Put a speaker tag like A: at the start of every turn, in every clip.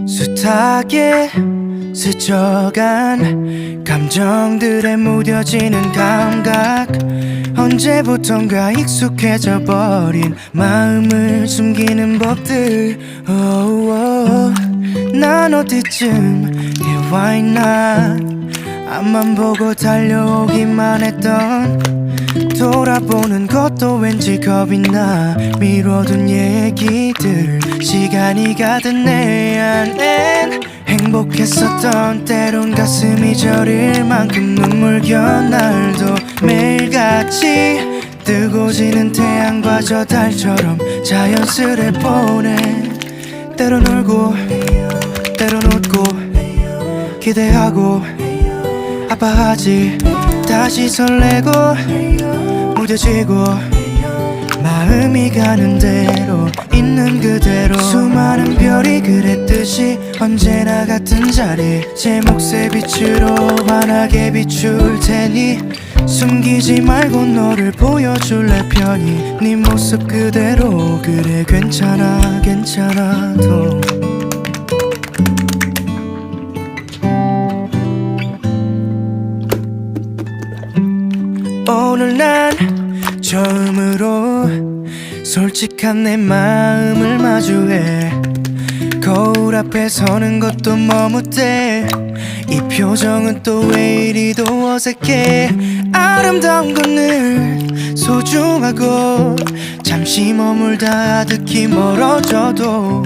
A: 숱하게 스쳐간 감정들에 무뎌지는 감각, 언제부턴가 익숙해져 버린 마음을 숨기는 법들. 난 어디쯤 와 있나, 앞만 보고 달려오기만 했던, 돌아보는 것도 왠지 겁이 나. 미뤄둔 얘기들, 시간이 가든 내 안엔 행복했었던, 때론 가슴이 저릴 만큼 눈물겨운 날도 매일같이 뜨고 지는 태양과 저 달처럼 자연스레 보내. 때론 울고 때론 웃고 기대하고 아파하지, 다시 설레고 무뎌지고, 마음이 가는 대로 있는 그대로. 수많은 별이 그랬듯이 언제나 같은 자리, 제 몫의 빛으로 환하게 비출 테니 숨기지 말고 너를 보여줄래 편히. 네 모습 그대로, 그래 괜찮아 괜찮아도. 오늘 난 처음으로 솔직한 내 마음을 마주해. 거울 앞에 서는 것도 머뭇대. 이 표정은 또 왜 이리도 어색해. 아름다운 건 늘 소중하고, 잠시 머물다 아득히 멀어져도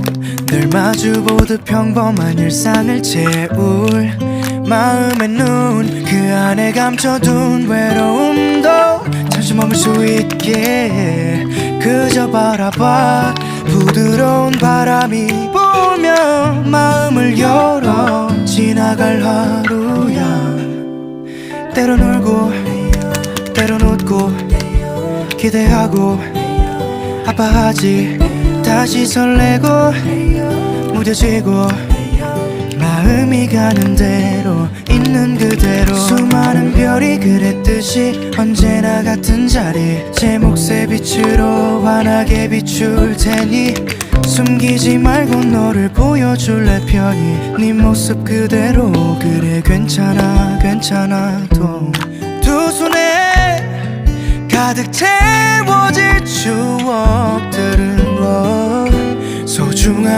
A: 늘 마주보듯 평범한 일상을 채울 마음의 눈, 그 안에 감춰둔 외로움도 잠시 머물 수 있게 그저 바라봐. 부드러운 바람이 불며 마음을 열어 지나갈 하루야. 때론 울고 때론 웃고 기대하고 아파하지, 다시 설레고 무뎌지고, 마음이 가는 대로 있는 그대로. 수많은 별이 그랬듯이 언제나 같은 자리, 제 몫의 빛으로 환하게 비출 테니 숨기지 말고 너를 보여줄래 편히. 네 모습 그대로, 그래 괜찮아 괜찮아도. 두 손에 가득 채워질 추억들은 소중한